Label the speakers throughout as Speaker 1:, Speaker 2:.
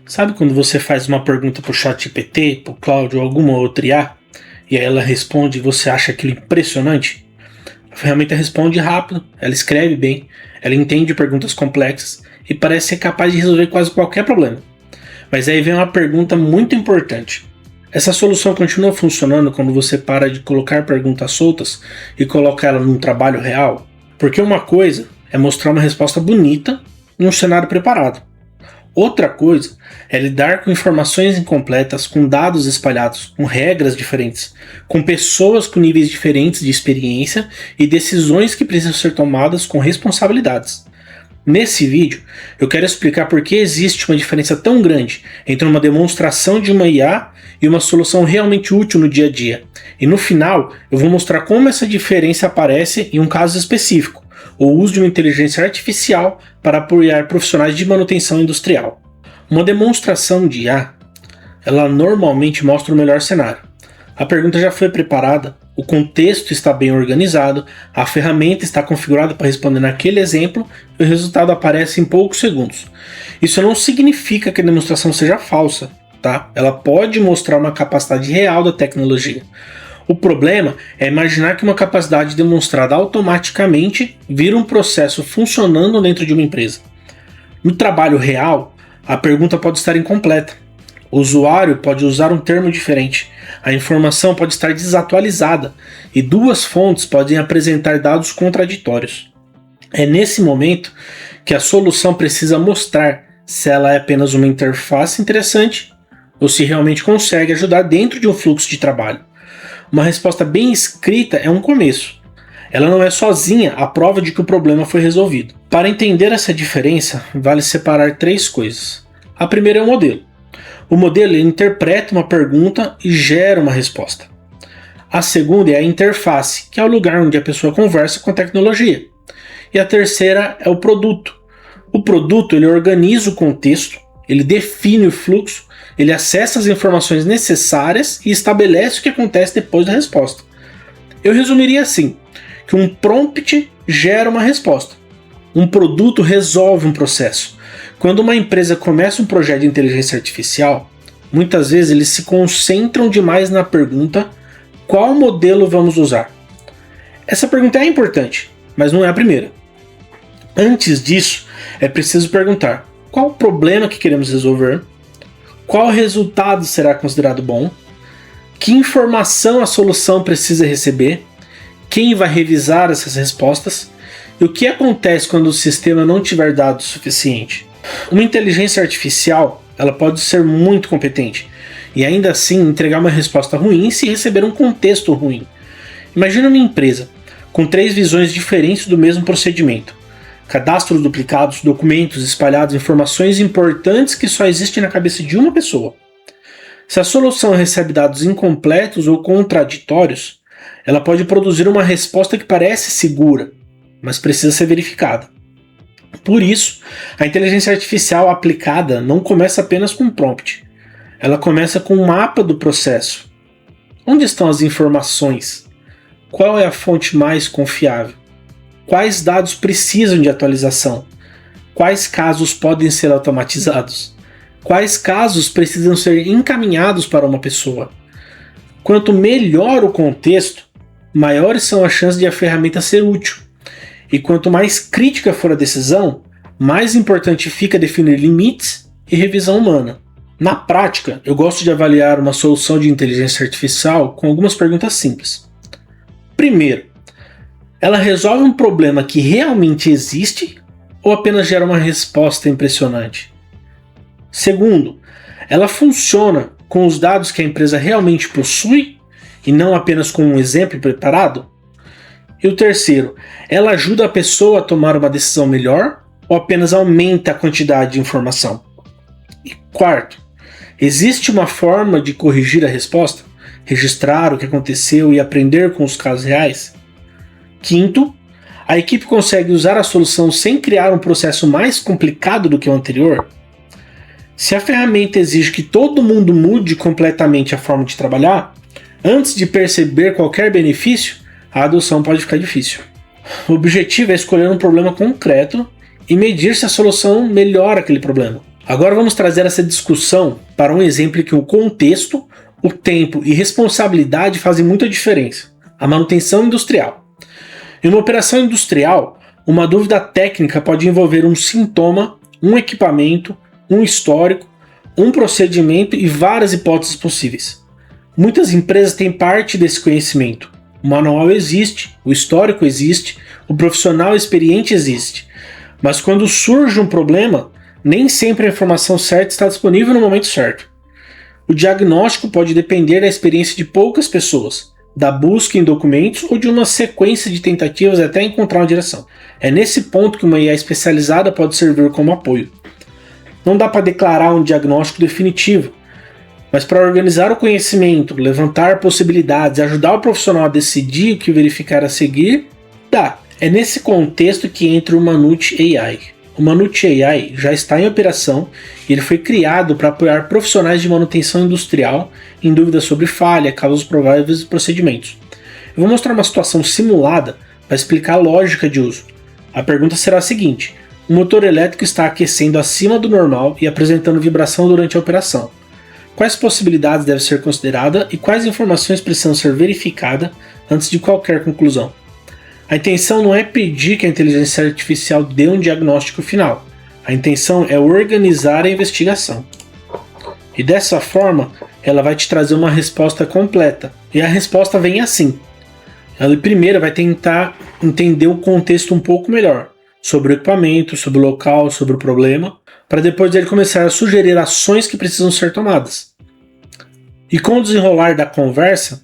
Speaker 1: Sabe quando você faz uma pergunta pro ChatGPT, pro Claude ou alguma outra IA, e aí ela responde e você acha aquilo impressionante? A ferramenta responde rápido, ela escreve bem, ela entende perguntas complexas e parece ser capaz de resolver quase qualquer problema. Mas aí vem uma pergunta muito importante. Essa solução continua funcionando quando você para de colocar perguntas soltas e coloca ela num trabalho real? Porque uma coisa é mostrar uma resposta bonita num cenário preparado. Outra coisa é lidar com informações incompletas, com dados espalhados, com regras diferentes, com pessoas com níveis diferentes de experiência e decisões que precisam ser tomadas com responsabilidades. Nesse vídeo, eu quero explicar por que existe uma diferença tão grande entre uma demonstração de uma IA e uma solução realmente útil no dia a dia. E no final, eu vou mostrar como essa diferença aparece em um caso específico, o uso de uma inteligência artificial para apoiar profissionais de manutenção industrial. Uma demonstração de IA, ela normalmente mostra o melhor cenário. A pergunta já foi preparada, o contexto está bem organizado, a ferramenta está configurada para responder naquele exemplo e o resultado aparece em poucos segundos. Isso não significa que a demonstração seja falsa, tá? Ela pode mostrar uma capacidade real da tecnologia. O problema é imaginar que uma capacidade demonstrada automaticamente vira um processo funcionando dentro de uma empresa. No trabalho real, a pergunta pode estar incompleta. O usuário pode usar um termo diferente, a informação pode estar desatualizada e duas fontes podem apresentar dados contraditórios. É nesse momento que a solução precisa mostrar se ela é apenas uma interface interessante ou se realmente consegue ajudar dentro de um fluxo de trabalho. Uma resposta bem escrita é um começo. Ela não é sozinha a prova de que o problema foi resolvido. Para entender essa diferença, vale separar três coisas. A primeira é o modelo. O modelo interpreta uma pergunta e gera uma resposta. A segunda é a interface, que é o lugar onde a pessoa conversa com a tecnologia. E a terceira é o produto. O produto ele organiza o contexto, ele define o fluxo, ele acessa as informações necessárias e estabelece o que acontece depois da resposta. Eu resumiria assim, que um prompt gera uma resposta. Um produto resolve um processo. Quando uma empresa começa um projeto de inteligência artificial, muitas vezes eles se concentram demais na pergunta: qual modelo vamos usar? Essa pergunta é importante, mas não é a primeira. Antes disso, é preciso perguntar: qual o problema que queremos resolver? Qual resultado será considerado bom? Que informação a solução precisa receber? Quem vai revisar essas respostas? E o que acontece quando o sistema não tiver dados suficiente? Uma inteligência artificial ela pode ser muito competente e ainda assim entregar uma resposta ruim se receber um contexto ruim. Imagina uma empresa com três visões diferentes do mesmo procedimento. Cadastros duplicados, documentos espalhados, informações importantes que só existem na cabeça de uma pessoa. Se a solução recebe dados incompletos ou contraditórios, ela pode produzir uma resposta que parece segura, mas precisa ser verificada. Por isso, a inteligência artificial aplicada não começa apenas com um prompt. Ela começa com um mapa do processo. Onde estão as informações? Qual é a fonte mais confiável? Quais dados precisam de atualização? Quais casos podem ser automatizados? Quais casos precisam ser encaminhados para uma pessoa? Quanto melhor o contexto, maiores são as chances de a ferramenta ser útil. E quanto mais crítica for a decisão, mais importante fica definir limites e revisão humana. Na prática, eu gosto de avaliar uma solução de inteligência artificial com algumas perguntas simples. Primeiro, ela resolve um problema que realmente existe ou apenas gera uma resposta impressionante? Segundo, ela funciona com os dados que a empresa realmente possui e não apenas com um exemplo preparado? E o terceiro, ela ajuda a pessoa a tomar uma decisão melhor ou apenas aumenta a quantidade de informação? E quarto, existe uma forma de corrigir a resposta, registrar o que aconteceu e aprender com os casos reais? Quinto, a equipe consegue usar a solução sem criar um processo mais complicado do que o anterior? Se a ferramenta exige que todo mundo mude completamente a forma de trabalhar, antes de perceber qualquer benefício, a adoção pode ficar difícil. O objetivo é escolher um problema concreto e medir se a solução melhora aquele problema. Agora vamos trazer essa discussão para um exemplo em que o contexto, o tempo e responsabilidade fazem muita diferença. A manutenção industrial. Em uma operação industrial, uma dúvida técnica pode envolver um sintoma, um equipamento, um histórico, um procedimento e várias hipóteses possíveis. Muitas empresas têm parte desse conhecimento. O manual existe, o histórico existe, o profissional experiente existe. Mas quando surge um problema, nem sempre a informação certa está disponível no momento certo. O diagnóstico pode depender da experiência de poucas pessoas, da busca em documentos ou de uma sequência de tentativas até encontrar uma direção. É nesse ponto que uma IA especializada pode servir como apoio. Não dá para declarar um diagnóstico definitivo, mas para organizar o conhecimento, levantar possibilidades e ajudar o profissional a decidir o que verificar a seguir, dá. É nesse contexto que entra o Manute AI. O Manute AI já está em operação e ele foi criado para apoiar profissionais de manutenção industrial em dúvidas sobre falha, causas prováveis e procedimentos. Eu vou mostrar uma situação simulada para explicar a lógica de uso. A pergunta será a seguinte: o motor elétrico está aquecendo acima do normal e apresentando vibração durante a operação. Quais possibilidades devem ser consideradas e quais informações precisam ser verificadas antes de qualquer conclusão? A intenção não é pedir que a inteligência artificial dê um diagnóstico final. A intenção é organizar a investigação. E dessa forma, ela vai te trazer uma resposta completa. E a resposta vem assim. Ela primeiro vai tentar entender o contexto um pouco melhor, sobre o equipamento, sobre o local, sobre o problema, para depois ele começar a sugerir ações que precisam ser tomadas. E com o desenrolar da conversa,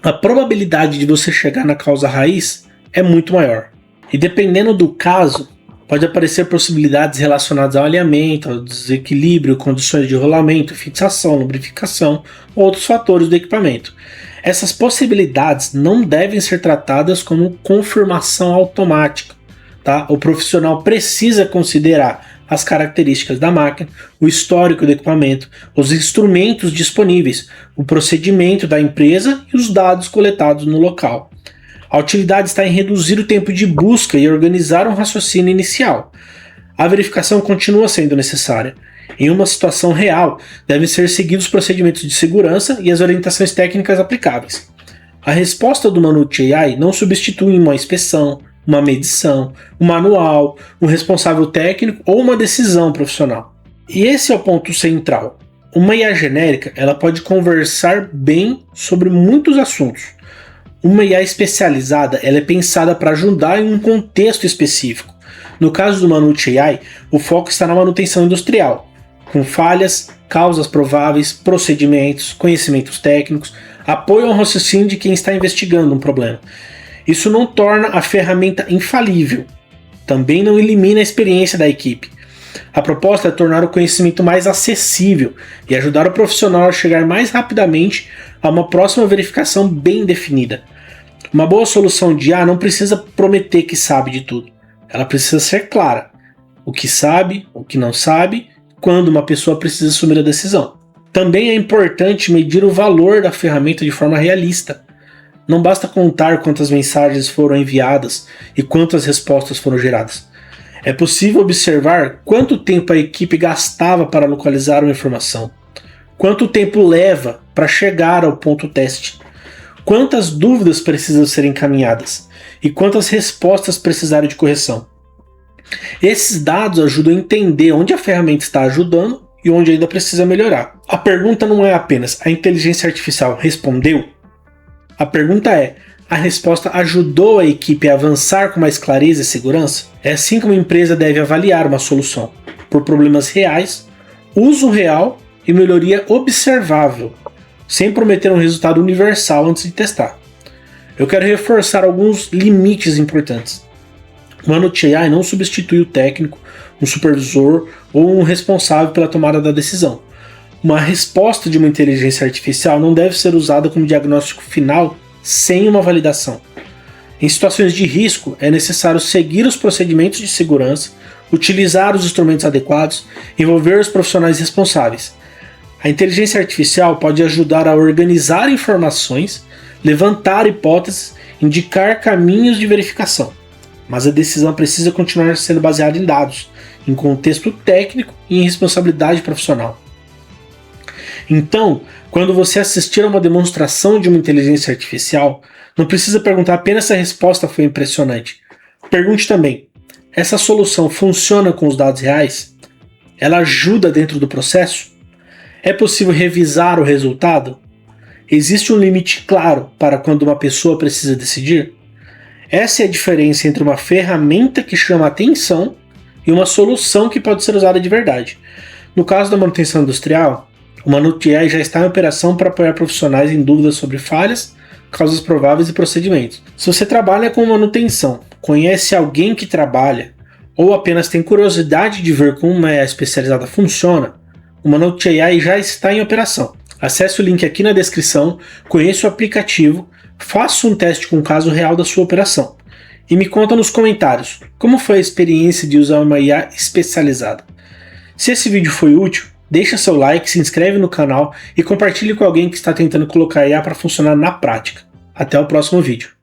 Speaker 1: a probabilidade de você chegar na causa raiz é muito maior. E dependendo do caso, pode aparecer possibilidades relacionadas ao alinhamento, ao desequilíbrio, condições de rolamento, fixação, lubrificação ou outros fatores do equipamento. Essas possibilidades não devem ser tratadas como confirmação automática. Tá? O profissional precisa considerar as características da máquina, o histórico do equipamento, os instrumentos disponíveis, o procedimento da empresa e os dados coletados no local. A utilidade está em reduzir o tempo de busca e organizar um raciocínio inicial. A verificação continua sendo necessária. Em uma situação real, devem ser seguidos os procedimentos de segurança e as orientações técnicas aplicáveis. A resposta do Manute AI não substitui uma inspeção, uma medição, um manual, um responsável técnico ou uma decisão profissional. E esse é o ponto central. Uma IA genérica ela pode conversar bem sobre muitos assuntos. Uma IA especializada ela é pensada para ajudar em um contexto específico. No caso do Manute AI, o foco está na manutenção industrial, com falhas, causas prováveis, procedimentos, conhecimentos técnicos, apoio ao raciocínio de quem está investigando um problema. Isso não torna a ferramenta infalível. Também não elimina a experiência da equipe. A proposta é tornar o conhecimento mais acessível e ajudar o profissional a chegar mais rapidamente a uma próxima verificação bem definida. Uma boa solução de IA não precisa prometer que sabe de tudo. Ela precisa ser clara. O que sabe, o que não sabe, quando uma pessoa precisa assumir a decisão. Também é importante medir o valor da ferramenta de forma realista. Não basta contar quantas mensagens foram enviadas e quantas respostas foram geradas. É possível observar quanto tempo a equipe gastava para localizar uma informação, quanto tempo leva para chegar ao ponto teste, quantas dúvidas precisam ser encaminhadas e quantas respostas precisaram de correção. Esses dados ajudam a entender onde a ferramenta está ajudando e onde ainda precisa melhorar. A pergunta não é apenas: a inteligência artificial respondeu? A pergunta é: a resposta ajudou a equipe a avançar com mais clareza e segurança? É assim que uma empresa deve avaliar uma solução, por problemas reais, uso real e melhoria observável, sem prometer um resultado universal antes de testar. Eu quero reforçar alguns limites importantes. O Manute AI não substitui o técnico, um supervisor ou um responsável pela tomada da decisão. Uma resposta de uma inteligência artificial não deve ser usada como diagnóstico final sem uma validação. Em situações de risco, é necessário seguir os procedimentos de segurança, utilizar os instrumentos adequados, envolver os profissionais responsáveis. A inteligência artificial pode ajudar a organizar informações, levantar hipóteses, indicar caminhos de verificação. Mas a decisão precisa continuar sendo baseada em dados, em contexto técnico e em responsabilidade profissional. Então, quando você assistir a uma demonstração de uma inteligência artificial, não precisa perguntar apenas se a resposta foi impressionante. Pergunte também: essa solução funciona com os dados reais? Ela ajuda dentro do processo? É possível revisar o resultado? Existe um limite claro para quando uma pessoa precisa decidir? Essa é a diferença entre uma ferramenta que chama atenção e uma solução que pode ser usada de verdade. No caso da manutenção industrial, o Manute.ai já está em operação para apoiar profissionais em dúvidas sobre falhas, causas prováveis e procedimentos. Se você trabalha com manutenção, conhece alguém que trabalha, ou apenas tem curiosidade de ver como uma IA especializada funciona, o Manute.ai já está em operação. Acesse o link aqui na descrição, conheça o aplicativo, faça um teste com o caso real da sua operação. E me conta nos comentários como foi a experiência de usar uma IA especializada. Se esse vídeo foi útil, deixa seu like, se inscreve no canal e compartilhe com alguém que está tentando colocar a IA para funcionar na prática. Até o próximo vídeo.